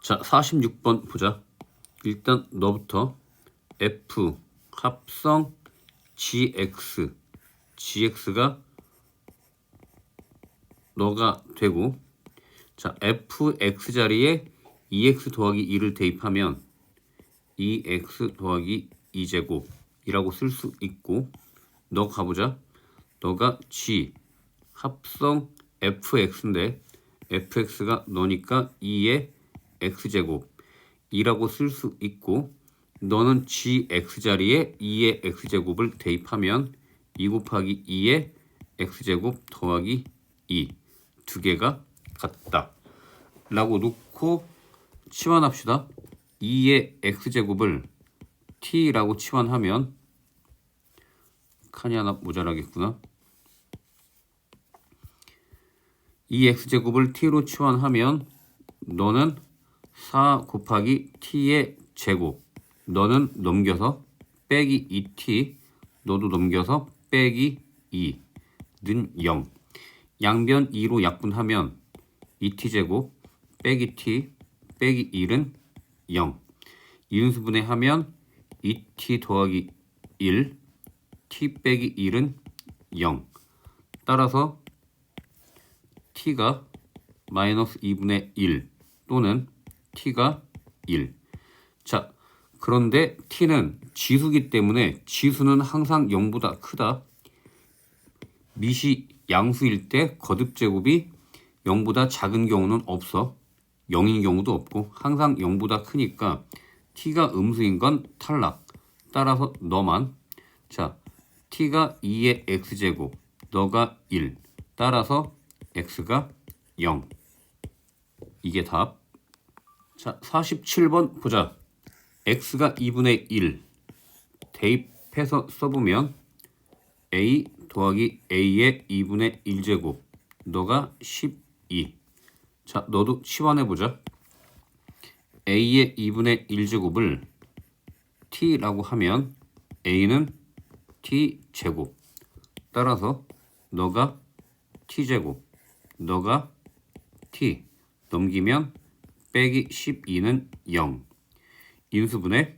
자, 46번 보자. 일단 너부터 F 합성 GX가 너가 되고, 자, FX 자리에 2X 더하기 2를 대입하면 2X 더하기 2제곱이라고 쓸 수 있고, 너 가보자. 너가 G 합성 FX인데 FX가 너니까 2의 X제곱이라고 쓸 수 있고, 너는 GX 자리에 2의 X제곱을 대입하면 2 곱하기 2의 X제곱 더하기 2 두 개가 같다 라고 놓고 치환합시다. 2의 X제곱을 T라고 치환하면 칸이 하나 모자라겠구나. 2X제곱을 T로 치환하면 너는 4 곱하기 T의 제곱, 너는 넘겨서 빼기 2T, 너도 넘겨서 빼기 2는 0. 양변 2로 약분하면 2T제곱 빼기 T 빼기 1은 0. 이윤수분해 하면 2T 더하기 1, T 빼기 1은 0. 따라서 T가 마이너스 2분의 1 또는 T가 1. 자, 그런데 T는 지수기 때문에 지수는 항상 0보다 크다. 밑이 양수일 때 거듭제곱이 0보다 작은 경우는 없어. 0인 경우도 없고 항상 0보다 크니까 T가 음수인 건 탈락. 따라서 너만, 자, T가 2의 X제곱, 너가 1. 따라서 X가 0. 이게 답. 자, 47번 보자. X가 2분의 1 대입해서 써보면 A 더하기 A의 2분의 1제곱, 너가 12. 자, 너도 치환해보자. A의 2분의 1제곱을 T라고 하면 A는 T제곱. 따라서 너가 T제곱, 너가 T. 넘기면 빼기 12는 0. 인수분해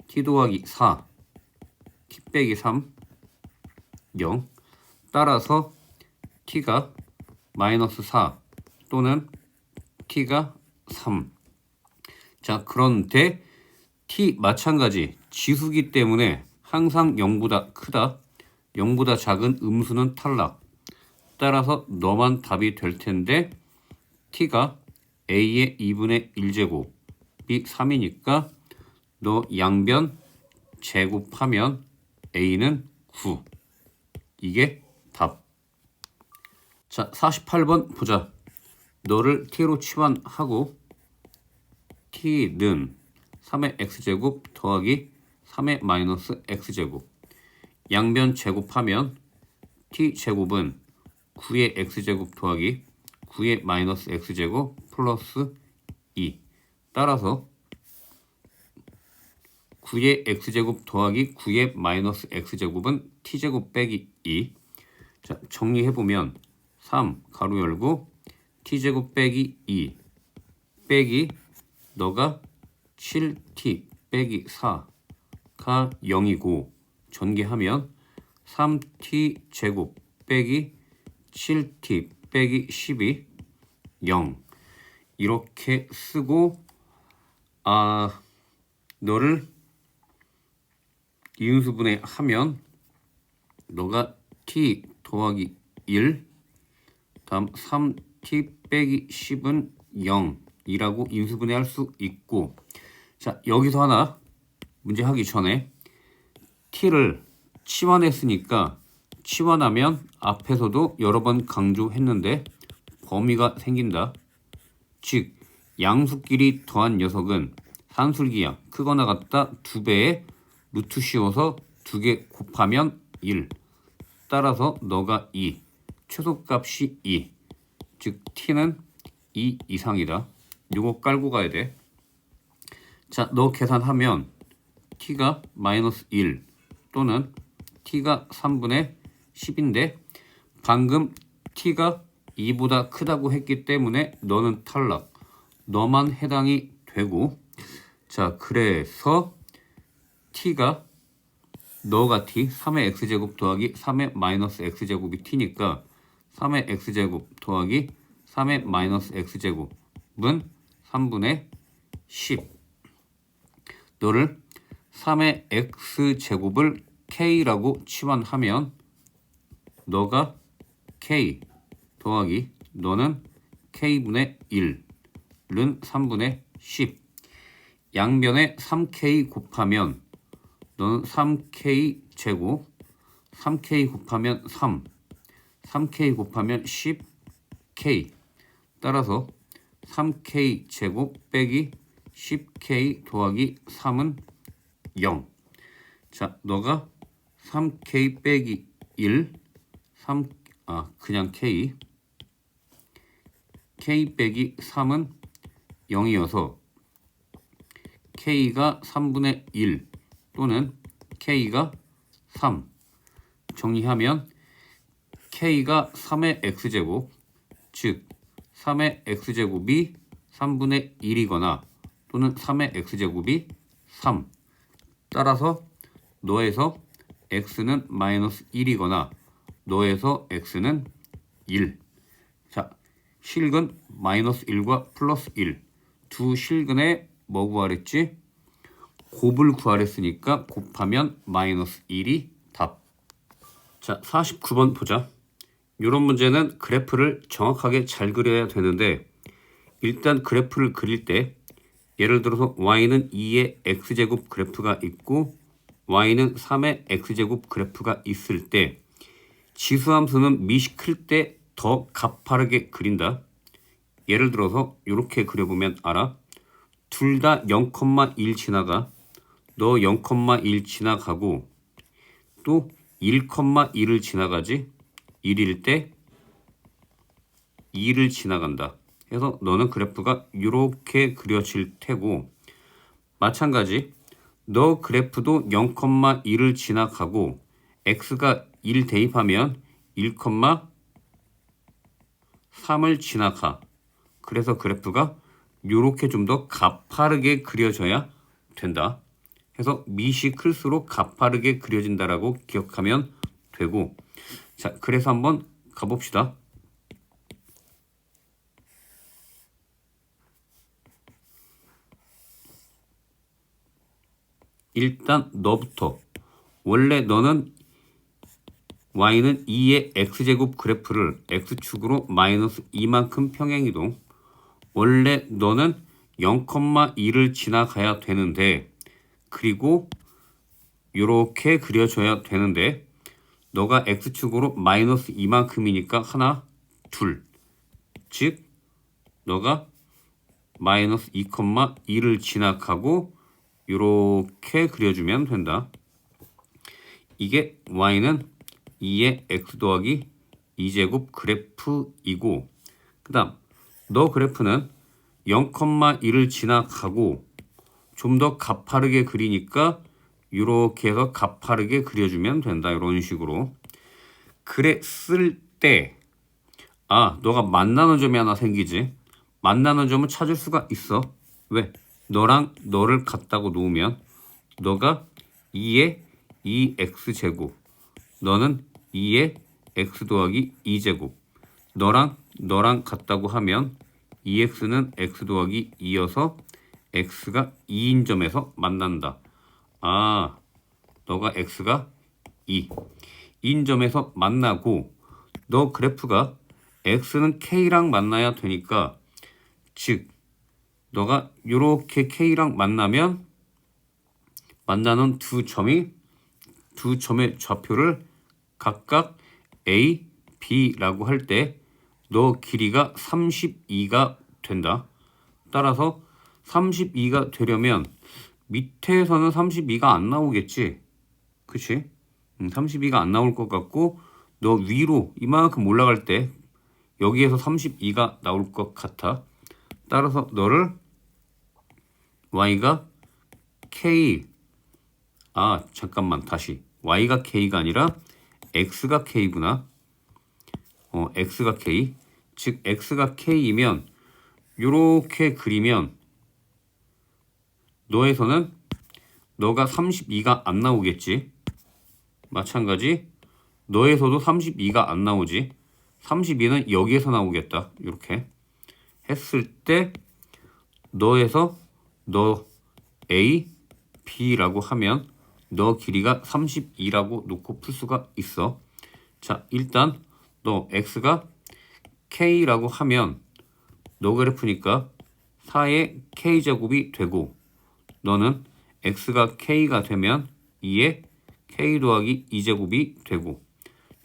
T 더하기 4, T 빼기 3, 0. 따라서 T가 마이너스 4 또는 T가 3. 자, 그런데 T 마찬가지 지수기 때문에 항상 0보다 크다. 0보다 작은 음수는 탈락. 따라서 너만 답이 될 텐데 T가 A의 2분의 1제곱이 3이니까 너 양변 제곱하면 A는 9. 이게 답. 자, 48번 보자. 너를 T로 치환하고 T는 3의 X제곱 더하기 3의 마이너스 X제곱. 양변 제곱하면 T제곱은 9의 X제곱 더하기 9의 마이너스 X제곱 플러스 2. 따라서 9의 X제곱 더하기 9의 마이너스 X제곱은 T제곱 빼기 2. 자, 정리해보면 3 가로 열고 T제곱 빼기 2 빼기 너가 7T 빼기 4가 0이고 전개하면 3T제곱 빼기 7T 빼기 10이 0. 이렇게 쓰고 너를 이윤수분해 하면 너가 T 더하기 1 다음 3T 빼기 10은 0이라고 인수분해 할 수 있고, 자, 여기서 하나 문제 하기 전에 T를 치환했으니까 치환하면 앞에서도 여러 번 강조했는데 범위가 생긴다. 즉 양수끼리 더한 녀석은 산술기야. 크거나 같다 2배에 루트 씌워서 2개 곱하면 1. 따라서 너가 2. 최소값이 2. 즉 T는 2 이상이다. 요거 깔고 가야 돼. 자, 너 계산하면 T가 마이너스 1 또는 T가 3분의 10인데 방금 T가 2보다 크다고 했기 때문에 너는 탈락. 너만 해당이 되고, 자, 그래서 t가 너가 t, 3의 x제곱 더하기 3의 마이너스 x제곱이 t니까 3의 x제곱 더하기 3의 마이너스 x제곱은 3분의 10. 너를 3의 x제곱을 k라고 치환하면 너가 k 더하기 너는 k분의 1은 3분의 10. 양변에 3k 곱하면 너는 3k 제곱, 3k 곱하면 3, 3k 곱하면 10k. 따라서 3k 제곱 빼기 10k 더하기 3은 0. 자, 너가 3k 빼기 1, 그냥 k 빼기 3은 0이어서 k가 3분의 1 또는 k가 3. 정리하면 k가 3의 x제곱, 즉 3의 x제곱이 3분의 1이거나 또는 3의 x제곱이 3. 따라서 너에서 x는 마이너스 1이거나 너에서 x는 1. 자, 실근 마이너스 1과 플러스 1. 두 실근에 뭐 구하랬지? 곱을 구하랬으니까 곱하면 마이너스 1이 답. 자, 49번 보자. 이런 문제는 그래프를 정확하게 잘 그려야 되는데 일단 그래프를 그릴 때 예를 들어서 y는 2의 x제곱 그래프가 있고 y는 3의 x제곱 그래프가 있을 때 지수함수는 미시 클 때 더 가파르게 그린다. 예를 들어서 이렇게 그려보면 알아. 둘 다 0,1 지나가. 너 0,1 지나가고 또 1,1을 지나가지. 1일 때 2를 지나간다. 그래서 너는 그래프가 이렇게 그려질 테고 마찬가지 너 그래프도 0,1을 지나가고 x가 1 대입하면 1,3을 지나가. 그래서 그래프가 이렇게 좀 더 가파르게 그려져야 된다. 그래서 밑이 클수록 가파르게 그려진다라고 기억하면 되고 자, 그래서 한번 가봅시다. 일단 너부터 원래 너는 y는 2의 x제곱 그래프를 x축으로 마이너스 2만큼 평행이동 원래 너는 0,2를 지나가야 되는데 그리고 이렇게 그려줘야 되는데 너가 x축으로 마이너스 2만큼이니까 하나, 둘. 즉 너가 마이너스 2,2를 지나가고 이렇게 그려주면 된다. 이게 y는 2의 x 더하기 2제곱 그래프이고 그 다음 너 그래프는 0,1을 지나가고 좀 더 가파르게 그리니까 이렇게 해서 가파르게 그려주면 된다. 이런 식으로 그랬을 때 너가 만나는 점이 하나 생기지. 만나는 점을 찾을 수가 있어. 왜? 너랑 너를 같다고 놓으면 너가 2의 2x제곱 너는 2의 x 더하기 2제곱 너랑 같다고 하면 2x는 x 더하기 2여서 x가 2인 점에서 만난다. 너가 x가 2인 점에서 만나고 너 그래프가 x는 k랑 만나야 되니까 즉 너가 이렇게 k랑 만나면 만나는 두 점의 좌표를 각각 a, b라고 할 때 너 길이가 32가 된다. 따라서 32가 되려면 밑에서는 32가 안 나오겠지. 그치? 32가 안 나올 것 같고 너 위로 이만큼 올라갈 때 여기에서 32가 나올 것 같아. 따라서 너를 y가 k 잠깐만 다시 y가 k가 아니라 x가 k구나. x가 k 즉 x가 k이면 요렇게 그리면 너에서는 너가 32가 안 나오겠지. 마찬가지 너에서도 32가 안 나오지. 32는 여기에서 나오겠다. 이렇게 했을 때 너에서 너 A, B라고 하면 너 길이가 32라고 놓고 풀 수가 있어. 자, 일단 너 X가 K라고 하면 너 그래프니까 4의 K제곱이 되고 너는 X가 K가 되면 2의 K 더하기 2제곱이 되고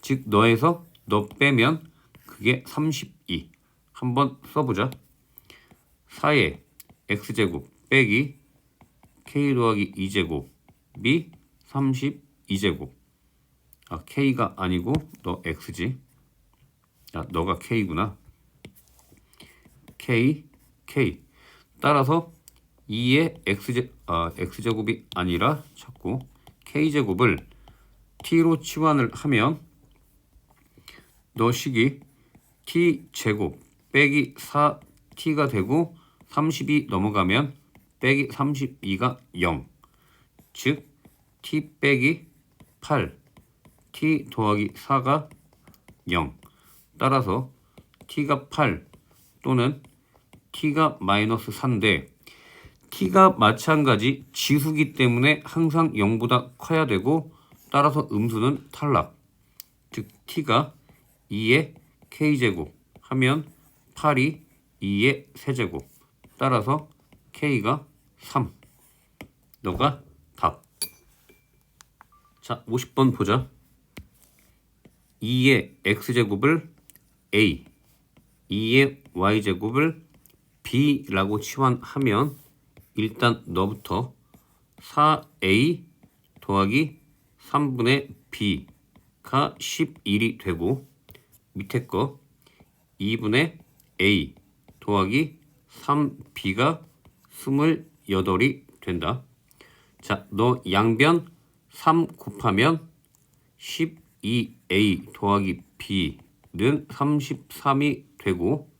즉 너에서 너 빼면 그게 32. 한번 써보자. 4의 X제곱 빼기 K 더하기 2제곱이 32제곱. 아, K가 아니고 너 X지. 아, 너가 K구나. K, K. 따라서 2의 X제곱이 아니라 자꾸 K제곱을 T로 치환을 하면 너 식이 T제곱 빼기 4T가 되고 30이 넘어가면 빼기 32가 0. 즉 T 빼기 8 T 더하기 4가 0. 따라서 T가 8 또는 T가 마이너스 4인데 T가 마찬가지 지수기 때문에 항상 0보다 커야 되고 따라서 음수는 탈락. 즉 T가 2의 K제곱 하면 8이 2의 세제곱. 따라서 K가 3. 너가 답. 자, 50번 보자. 2의 X제곱을 A, 2의 Y제곱을 B라고 치환하면 일단 너부터 4A 더하기 3분의 B가 11이 되고 밑에 거 2분의 A 더하기 3B가 28이 된다. 자, 너 양변 3 곱하면 12A 더하기 B는 33이 되고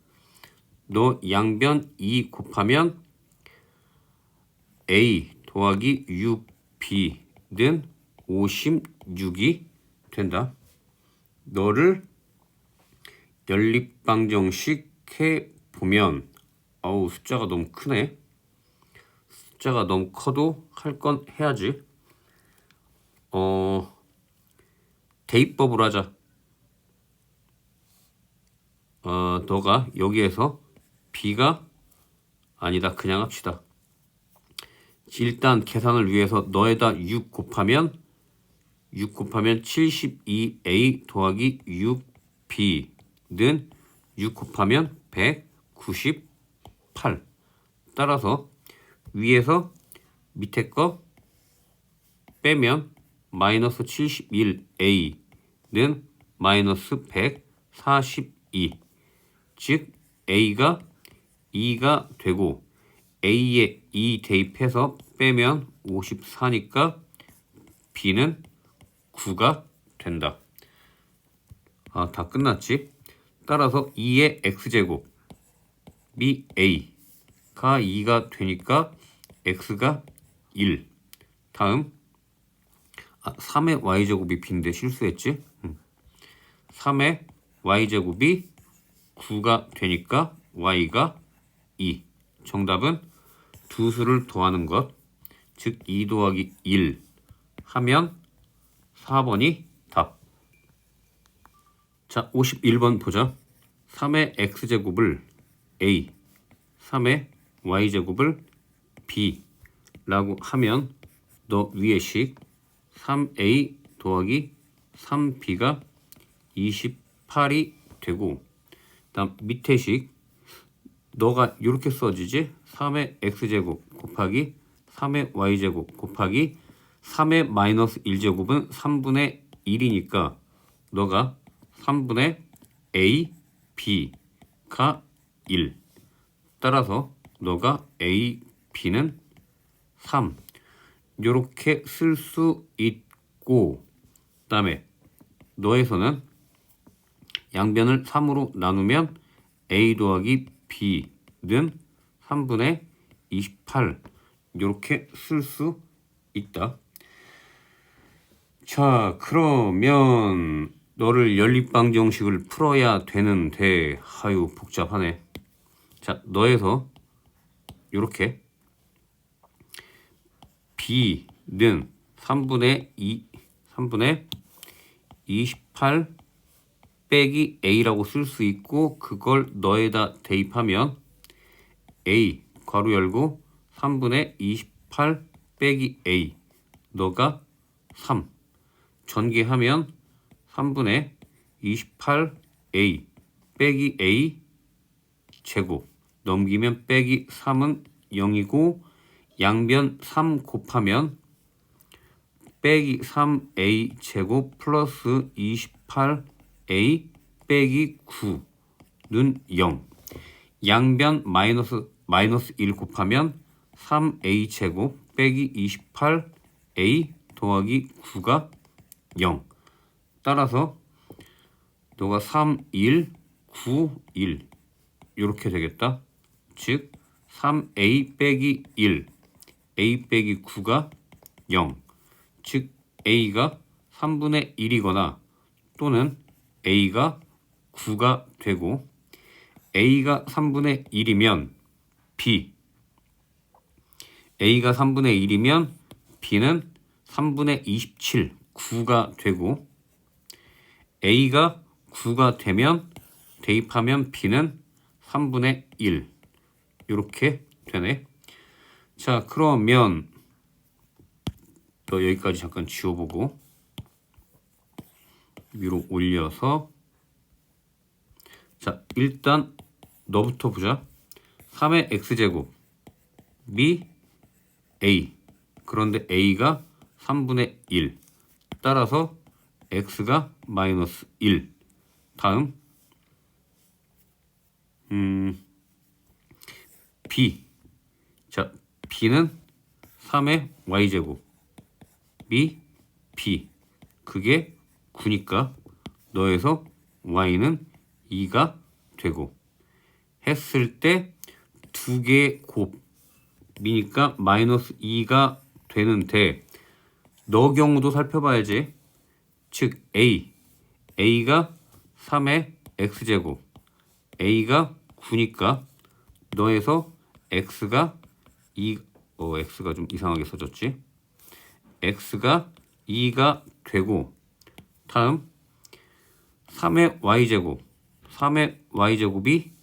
너 양변 2 곱하면 A 더하기 6B는 56이 된다. 너를 연립방정식 해보면 어우 숫자가 너무 크네. 숫자가 너무 커도 할 건 해야지. 대입법으로 하자. 너가 여기에서 B가 아니다. 그냥 합시다. 일단 계산을 위해서 너에다 6 곱하면 72A 더하기 6B는 6 곱하면 198. 따라서 위에서 밑에 거 빼면 마이너스 71A는 마이너스 142. 즉 A가 2가 되고 A에 2 대입해서 빼면 54니까 B는 9가 된다. 아, 다 끝났지? 따라서 2의 X제곱 미 A가 2가 되니까 X가 1. 다음 3의 Y제곱이 B인데 실수했지? 3의 Y제곱이 9가 되니까 Y가 2. 정답은 두 수를 더하는 것. 즉 2 더하기 1 하면 4번이 답. 자, 51번 보자. 3의 X제곱을 A, 3의 Y제곱을 B라고 하면 너 위의 식 3A 더하기 3B가 28이 되고 다음 밑에 식 너가 이렇게 써지지? 3의 X제곱 곱하기 3의 Y제곱 곱하기 3의 마이너스 1제곱은 3분의 1이니까 너가 3분의 A, B가 1. 따라서 너가 A, B는 3. 이렇게 쓸 수 있고 그 다음에 너에서는 양변을 3으로 나누면 A 더하기 B는 3분의 28 이렇게 쓸 수 있다. 자, 그러면 너를 연립방정식을 풀어야 되는데 아유 복잡하네. 자, 너에서 이렇게 B는 3분의 28 빼기 A라고 쓸 수 있고 그걸 너에다 대입하면 A 괄호 열고 3분의 28 빼기 A 너가 3 전개하면 3분의 28A 빼기 A 제곱 넘기면 빼기 3은 0이고 양변 3 곱하면 빼기 3A 제곱 플러스 28A 빼기 9는 0 양변 마이너스 1 곱하면 3A 제곱 빼기 28A 더하기 9가 0 따라서 너가 3, 1, 9, 1 이렇게 되겠다. 즉 3A 빼기 1 A 빼기 9가 0 즉 A가 3분의 1이거나 또는 A가 9가 되고 A가 3분의 1이면 A가 3분의 1이면 B는 3분의 27 9가 되고 A가 9가 되면 대입하면 B는 3분의 1 이렇게 되네. 자, 그러면 너 여기까지 잠깐 지워보고 위로 올려서 자, 일단 너부터 보자. 3의 x제곱 미 A 그런데 A가 3분의 1 따라서 x가 마이너스 1 다음 B 자 B는 3의 y제곱 B 그게 9니까 너에서 y는 2가 되고 했을 때 두 개의 곱이니까 마이너스 2가 되는데 너 경우도 살펴봐야지. 즉 A가 3의 x제곱 A가 9니까 너에서 x가 x가 좀 이상하게 써졌지. x가 2가 되고 다음 3의 y제곱이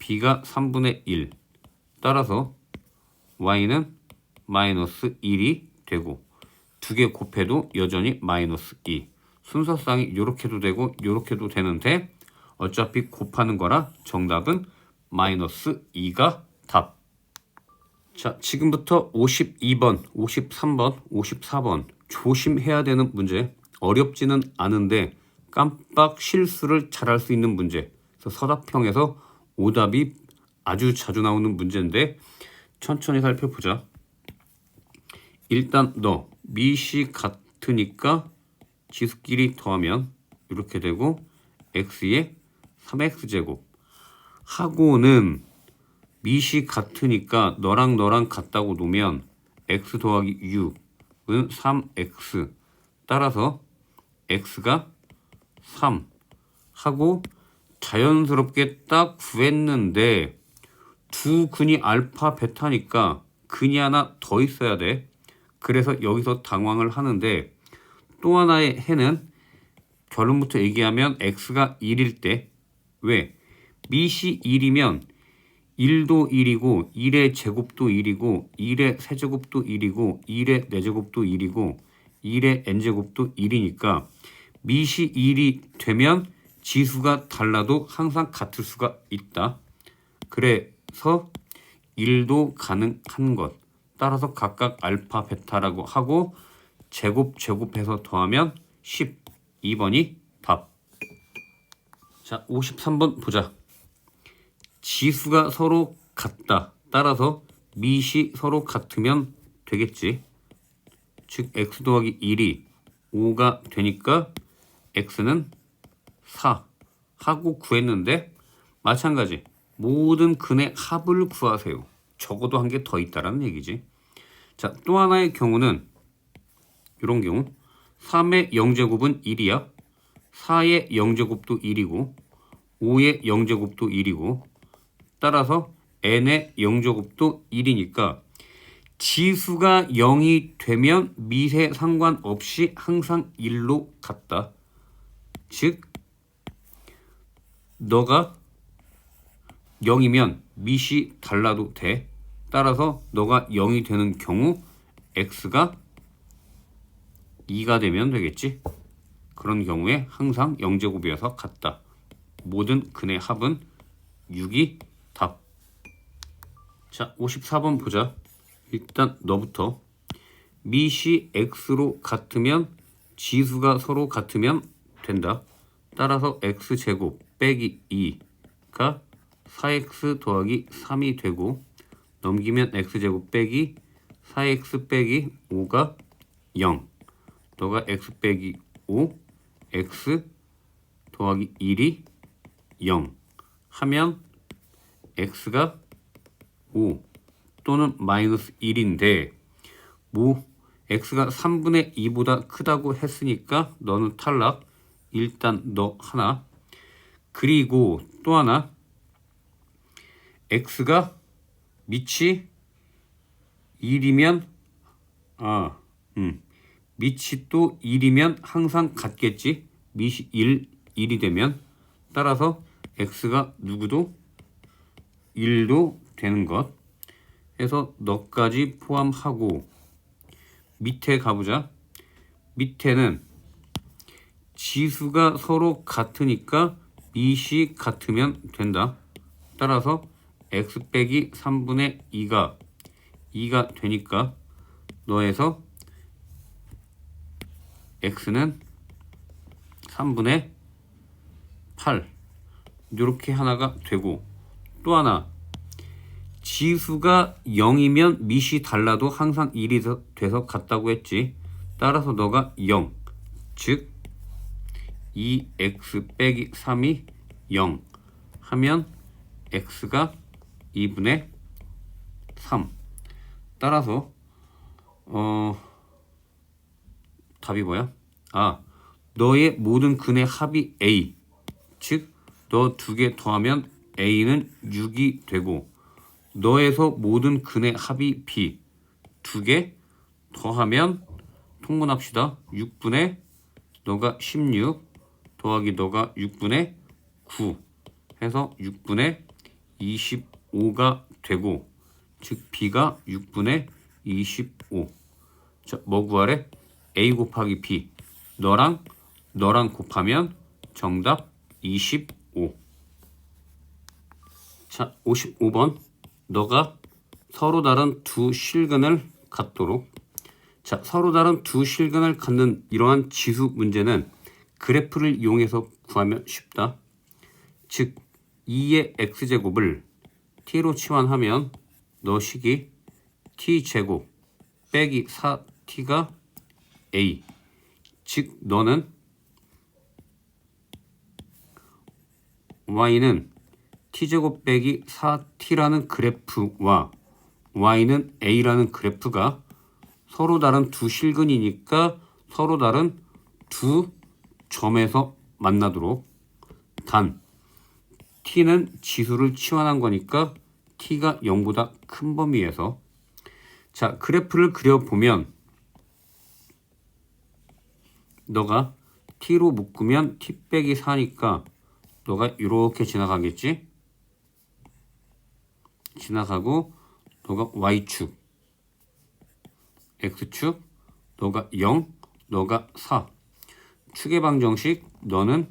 b가 3분의 1 따라서 y는 마이너스 1이 되고 두 개 곱해도 여전히 마이너스 2 순서상이 이렇게도 되고 이렇게도 되는데 어차피 곱하는 거라 정답은 마이너스 2가 답. 자, 지금부터 52번, 53번, 54번 조심해야 되는 문제. 어렵지는 않은데 깜빡 실수를 잘할 수 있는 문제. 그래서 서답형에서 오답이 아주 자주 나오는 문제인데 천천히 살펴보자. 일단 너 미시 같으니까 지수끼리 더하면 이렇게 되고 x에 3x제곱 하고는 미시 같으니까 너랑 같다고 놓으면 x 더하기 6은 3x 따라서 x가 3 하고 자연스럽게 딱 구했는데 두 근이 알파 베타니까 근이 하나 더 있어야 돼. 그래서 여기서 당황을 하는데 또 하나의 해는 결론부터 얘기하면 x가 1일 때 왜? 미시 1이면 1도 1이고 1의 제곱도 1이고 1의 세제곱도 1이고 1의 4제곱도 1이고 1의 n제곱도 1이니까 미시 1이 되면 지수가 달라도 항상 같을 수가 있다. 그래서 1도 가능한 것. 따라서 각각 알파 베타라고 하고 제곱해서 더하면 12번이 답. 자, 53번 보자. 지수가 서로 같다. 따라서 미시 서로 같으면 되겠지. 즉 x 더하기 1이 5가 되니까 x는 4 하고 구했는데 마찬가지 모든 근의 합을 구하세요. 적어도 한 개 더 있다라는 얘기지. 자, 또 하나의 경우는 이런 경우 3의 0제곱은 1이야. 4의 0제곱도 1이고 5의 0제곱도 1이고 따라서 n의 0제곱도 1이니까 지수가 0이 되면 밑에 상관없이 항상 1로 같다. 즉 너가 0이면 밑이 달라도 돼. 따라서 너가 0이 되는 경우 x가 2가 되면 되겠지. 그런 경우에 항상 0제곱이어서 같다. 모든 근의 합은 6이 답. 자, 54번 보자. 일단 너부터 밑이 x로 같으면 지수가 서로 같으면 된다. 따라서 x제곱 빼기 2가 4x 더하기 3이 되고 넘기면 x제곱 빼기 4x 빼기 5가 0. 너가 x 빼기 5, x 더하기 1이 0 하면 x가 5 또는 마이너스 1인데 x가 3분의 2보다 크다고 했으니까 너는 탈락. 일단 너 하나. 그리고 또 하나 x가 밑이 1이면 밑이 또 1이면 항상 같겠지. 밑이 1이 되면 따라서 x가 누구도 1도 되는 것. 해서 너까지 포함하고 밑에 가보자. 밑에는 지수가 서로 같으니까 밑이 같으면 된다. 따라서 x 빼기 3분의 2가 2가 되니까 너에서 x는 3분의 8 이렇게 하나가 되고 또 하나 지수가 0이면 밑이 달라도 항상 1이 돼서 같다고 했지. 따라서 너가 0 즉 2x 빼기 3이 0 하면 x가 2분의 3 따라서 답이 뭐야? 너의 모든 근의 합이 a 즉 너 두 개 더하면 a는 6이 되고 너에서 모든 근의 합이 b 두 개 더하면 통분합시다. 6분의 너가 16 더하기 너가 6분의 9 해서 6분의 25가 되고 즉 b가 6분의 25. 자, 뭐 구하래? a 곱하기 b 너랑 곱하면 정답 25. 자, 55번 너가 서로 다른 두 실근을 갖도록. 자, 서로 다른 두 실근을 갖는 이러한 지수 문제는 그래프를 이용해서 구하면 쉽다. 즉 2의 x제곱을 t로 치환하면 너 식이 t제곱 빼기 4t가 a 즉 너는 y는 t제곱 빼기 4t라는 그래프와 y는 a라는 그래프가 서로 다른 두 실근이니까 서로 다른 두 점에서 만나도록. 단 t는 지수를 치환한 거니까 t가 0보다 큰 범위에서. 자, 그래프를 그려보면 너가 t로 묶으면 t 빼기 4니까 너가 이렇게 지나가겠지. 지나가고 너가 y축 x축 너가 0 너가 4 축의 방정식 너는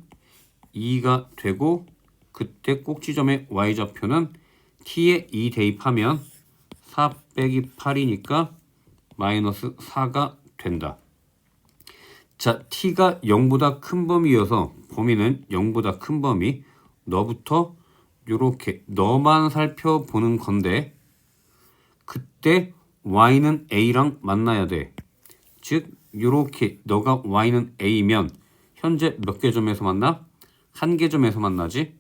2가 되고 그때 꼭지점의 y좌표는 t에 2 대입하면 4 빼기 8이니까 마이너스 4가 된다. 자, t가 0보다 큰 범위여서 범위는 0보다 큰 범위. 너부터 요렇게 너만 살펴보는 건데 그때 y는 a랑 만나야 돼. 즉 요렇게 너가 y는 a면 현재 몇 개 점에서 만나? 한 개 점에서 만나지.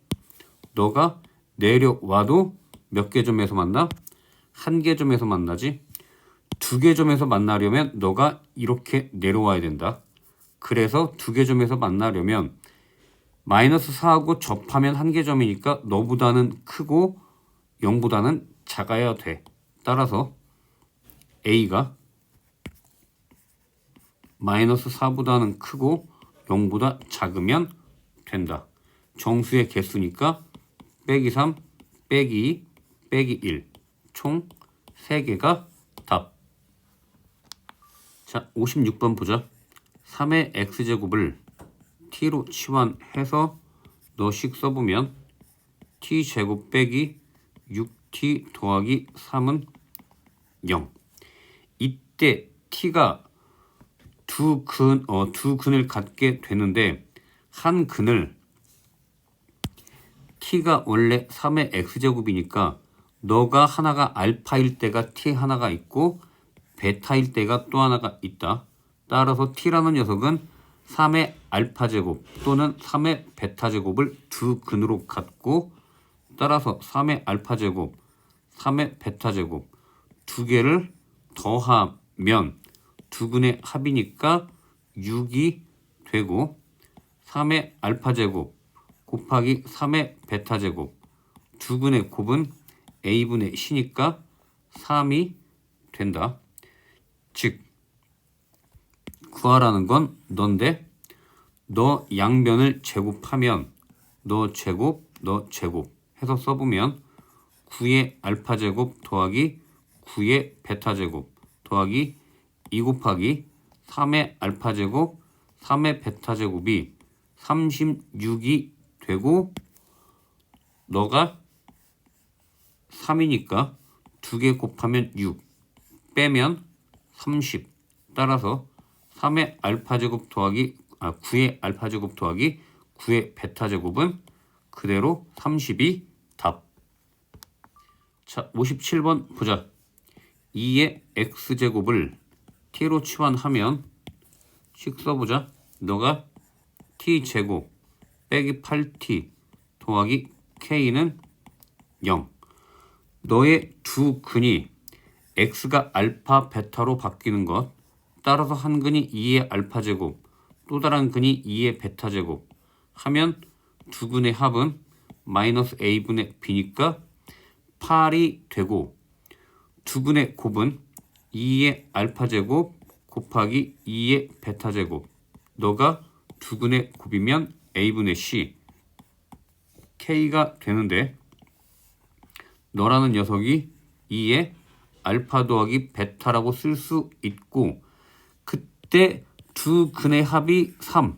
너가 내려와도 몇 개 점에서 만나? 한 개 점에서 만나지. 두 개 점에서 만나려면 너가 이렇게 내려와야 된다. 그래서 두 개 점에서 만나려면 마이너스 4하고 접하면 한 개 점이니까 너보다는 크고 0보다는 작아야 돼. 따라서 A가 마이너스 4보다는 크고 0보다 작으면 된다. 정수의 개수니까 빼기 3, 빼기 2, 빼기 1. 총 3개가 답. 자, 56번 보자. 3의 x제곱을 t로 치환해서 너씩 써보면 t제곱 빼기 6t 더하기 3은 0. 이때 t가 두 근을 갖게 되는데 한 근을 t가 원래 3의 x제곱이니까 너가 하나가 알파일 때가 t 하나가 있고 베타일 때가 또 하나가 있다. 따라서 t라는 녀석은 3의 알파제곱 또는 3의 베타제곱을 두 근으로 갖고 따라서 3의 알파제곱, 3의 베타제곱 두 개를 더하면 두 근의 합이니까 6이 되고 3의 알파제곱 곱하기 3의 베타제곱 두 근의 곱은 a분의 c니까 3이 된다. 즉 구하라는 건 넌데 너 양변을 제곱하면 너 제곱 해서 써보면 9의 알파제곱 더하기 9의 베타제곱 더하기 2 곱하기 3의 알파제곱 3의 베타제곱이 36이 되고 너가 3이니까 2개 곱하면 6 빼면 30. 따라서 3의 알파제곱 더하기 9의 알파제곱 더하기 9의 베타제곱은 그대로 30이 답. 자, 57번 보자. 2의 x제곱을 t로 치환하면 식 써보자. 너가 t제곱 빼기 8t 더하기 k는 0. 너의 두 근이 x가 알파 베타로 바뀌는 것 따라서 한 근이 2의 알파제곱 또 다른 근이 2의 베타제곱 하면 두 근의 합은 마이너스 a분의 b니까 8이 되고 두 근의 곱은 2의 알파제곱 곱하기 2의 베타제곱 너가 두 근의 곱이면 a분의 c k가 되는데 너라는 녀석이 2의 알파 더하기 베타라고 쓸 수 있고 그때 두 근의 합이 3.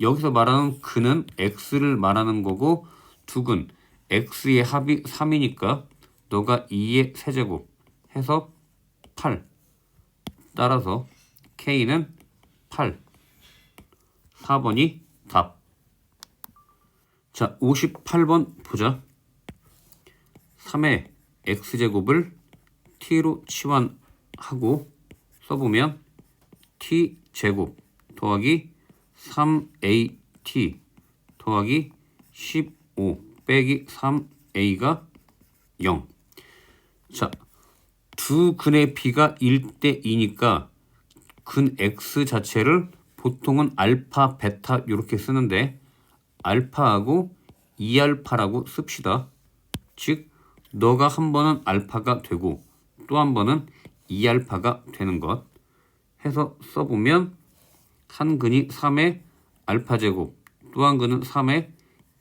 여기서 말하는 근은 x를 말하는 거고 두 근 x의 합이 3이니까 너가 2의 세제곱 해서 8. 따라서 k는 8. 4번이 답. 자, 58번 보자. 3의 x제곱을 t로 치환하고 써보면 t제곱 더하기 3at 더하기 15 빼기 3a가 0. 자, 두 근의 b가 1대 2니까 근 x 자체를 보통은 알파, 베타 이렇게 쓰는데 알파하고 2알파라고 씁시다. 즉 너가 한 번은 알파가 되고 또 한 번은 2알파가 되는 것 해서 써보면 한 근이 3의 알파제곱 또 한 근은 3의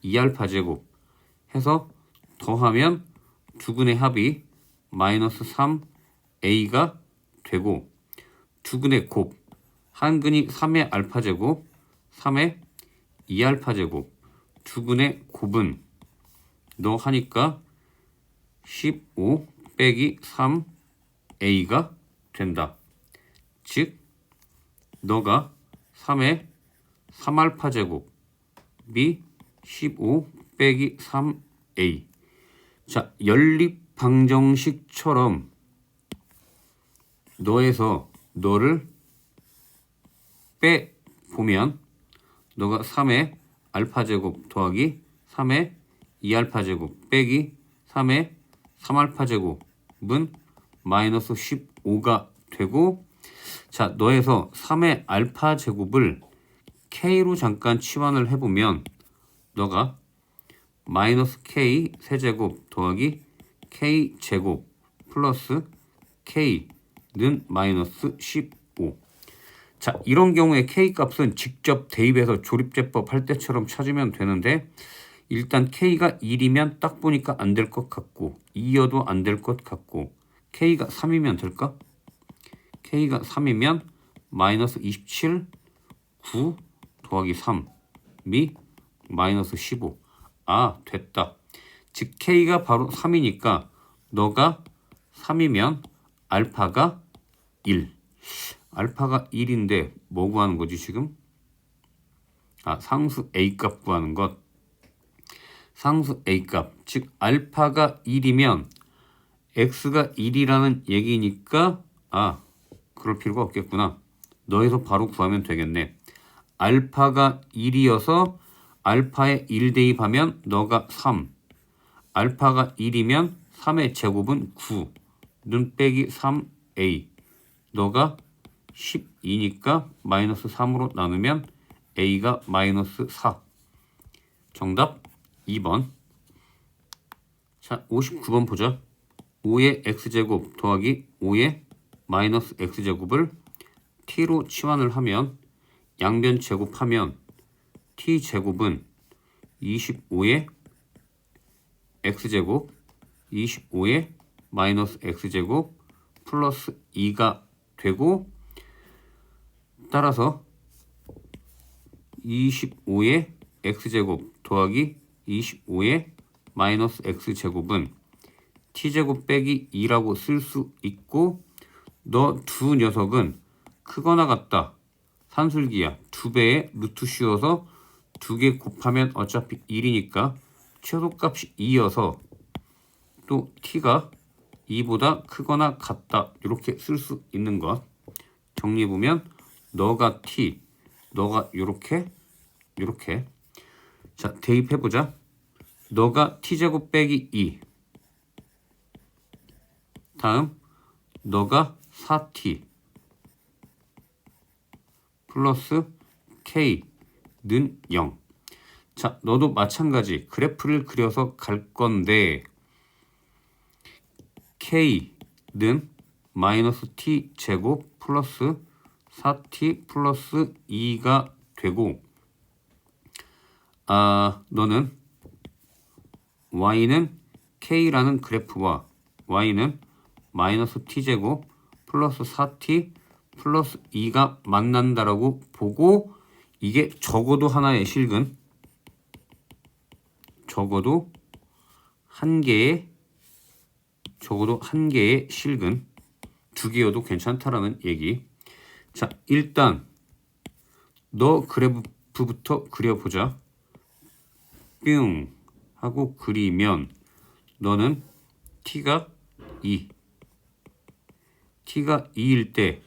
2알파제곱 해서 더하면 두 근의 합이 마이너스 3a가 되고 두 근의 곱 한 근이 3의 알파제곱 3의 2알파제곱 두 근의 곱은 너 하니까 15 빼기 3a가 된다. 즉 너가 3의 3알파제곱이 15 빼기 3a. 자, 연립방정식처럼 너에서 너를 빼보면 너가 3의 알파제곱 더하기 3의 2알파 제곱 빼기 3의 3알파 제곱은 마이너스 15가 되고, 자, 너에서 3의 알파 제곱을 k로 잠깐 치환을 해보면 너가 마이너스 k 세제곱 더하기 k 제곱 플러스 k는 마이너스 15. 자, 이런 경우에 k 값은 직접 대입해서 조립제법 할 때처럼 찾으면 되는데, 일단 k가 1이면 딱 보니까 안 될 것 같고 2여도 안 될 것 같고, k가 3이면 될까? k가 3이면 마이너스 27 9 더하기 3이 마이너스 15. 아, 됐다. 즉 k가 바로 3이니까 너가 3이면 알파가 1. 알파가 1인데 뭐 구하는 거지 지금? 아, 상수 a 값 구하는 것. 상수 a 값. 즉 알파가 1이면 x가 1이라는 얘기니까, 아, 그럴 필요가 없겠구나. 너에서 바로 구하면 되겠네. 알파가 1이어서 알파에 1 대입하면 너가 3. 알파가 1이면 3의 제곱은 9. 는 빼기 3a. 너가 12니까 마이너스 3으로 나누면 a가 마이너스 4. 정답 2번. 자, 59번 보자. 5의 x제곱 더하기 5의 마이너스 x제곱을 t로 치환을 하면 양변 제곱하면 t제곱은 25의 x제곱 25의 마이너스 x제곱 플러스 2가 되고, 따라서 25의 x제곱 더하기 25의 마이너스 x제곱은 t제곱 빼기 2라고 쓸 수 있고, 너 두 녀석은 크거나 같다. 산술기야. 2배의 루트 씌워서 2개 곱하면 어차피 1이니까 최소값이 2여서 또 t가 2보다 크거나 같다. 이렇게 쓸 수 있는 것. 정리해보면 너가 t, 너가 요렇게 요렇게. 자, 대입해보자. 너가 t제곱 빼기 2. 다음 너가 4t 플러스 k는 0. 자, 너도 마찬가지 그래프를 그려서 갈 건데, k는 마이너스 t 제곱 플러스 4t 플러스 2가 되고, 너는 y는 k라는 그래프와 y는 마이너스 t제곱 플러스 4t 플러스 2가 만난다라고 보고, 이게 적어도 하나의 실근, 적어도 한 개의 실근, 2개여도 괜찮다라는 얘기. 자, 일단 너 그래프부터 그려보자. 뿅 하고 그리면 너는 t가 2일 때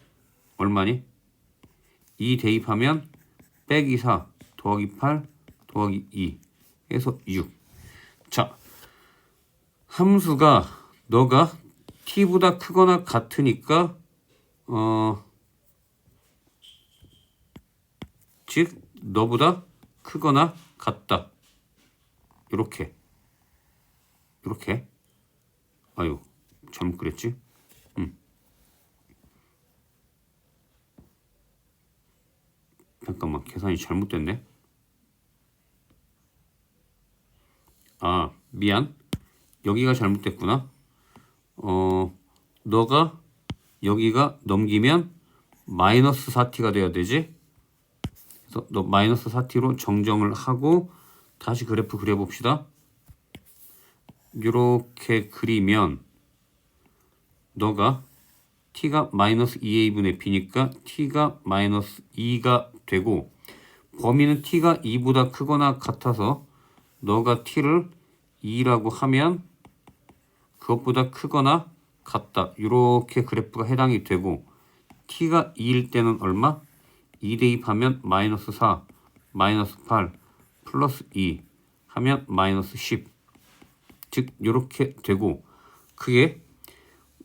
얼마니? 2 대입하면 빼기 4 더하기 8 더하기 2 해서 6. 자, 함수가 너가 t보다 크거나 같으니까 즉 너보다 크거나 같다. 이렇게 아유, 잘못 그랬지? 잠깐만, 계산이 잘못됐네. 아, 미안. 여기가 잘못됐구나. 너가 여기가 넘기면 마이너스 4t가 돼야 되지. 그래서 너 마이너스 4t로 정정을 하고 다시 그래프 그려봅시다. 이렇게 그리면 너가 t가 마이너스 2a분의 b니까 t가 마이너스 2가 되고, 범위는 t가 2보다 크거나 같아서 너가 t를 2라고 하면 그것보다 크거나 같다. 이렇게 그래프가 해당이 되고, t가 2일 때는 얼마? 2 대입하면 마이너스 4, 마이너스 8, 플러스 2 하면 마이너스 10. 즉 이렇게 되고 그게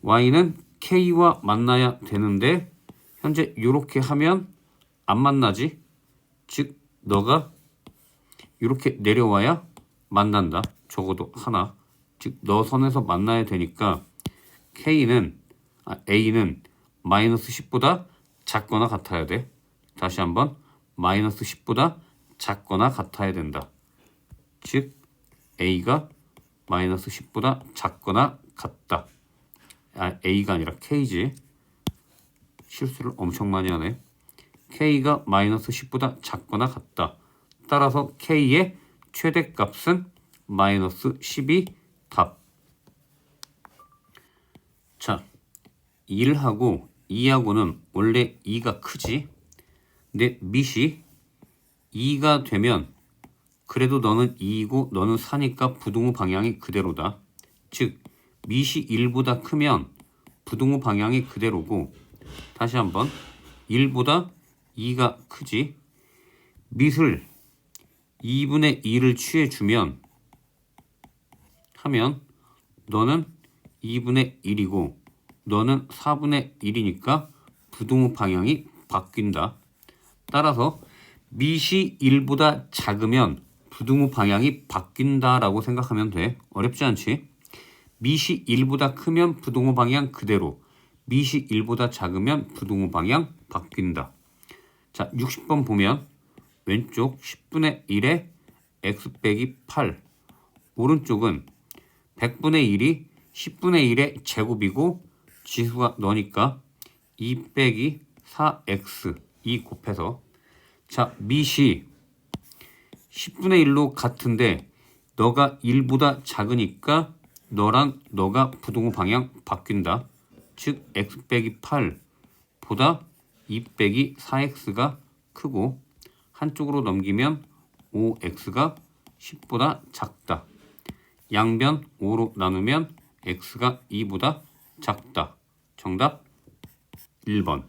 y는 k와 만나야 되는데 현재 이렇게 하면 안 만나지. 즉 너가 이렇게 내려와야 만난다. 적어도 하나. 즉 너 선에서 만나야 되니까 A는 마이너스 10보다 작거나 같아야 돼. 다시 한번 마이너스 10보다 작거나 같아야 된다. 즉 A가 마이너스 10보다 작거나 같다. A가 아니라 K지. 실수를 엄청 많이 하네. K가 마이너스 10보다 작거나 같다. 따라서 K의 최대값은 마이너스 10이 답. 자, 1하고 2하고는 원래 2가 크지. 근데 밑이 2가 되면 그래도 너는 2이고 너는 4니까 부등호 방향이 그대로다. 즉 밑이 1보다 크면 부등호 방향이 그대로고 다시 한번 1보다 2가 크지. 밑을 2분의 2를 취해주면 하면 너는 2분의 1이고 너는 4분의 1이니까 부등호 방향이 바뀐다. 따라서 밑이 1보다 작으면 부등호 방향이 바뀐다라고 생각하면 돼. 어렵지 않지? 밑이 1보다 크면 부등호 방향 그대로, 밑이 1보다 작으면 부등호 방향 바뀐다. 자, 60번 보면 왼쪽 10분의 1에 x 빼기 8, 오른쪽은 100분의 1이 10분의 1의 제곱이고 지수가 너니까 2 빼기 4x 2 곱해서 자, 밑이 10분의 1로 같은데 너가 1보다 작으니까 너가 부등호 방향 바뀐다. 즉 x 빼기 8보다 2 빼기 4x가 크고 한쪽으로 넘기면 5x가 10보다 작다. 양변 5로 나누면 x가 2보다 작다. 정답 1번.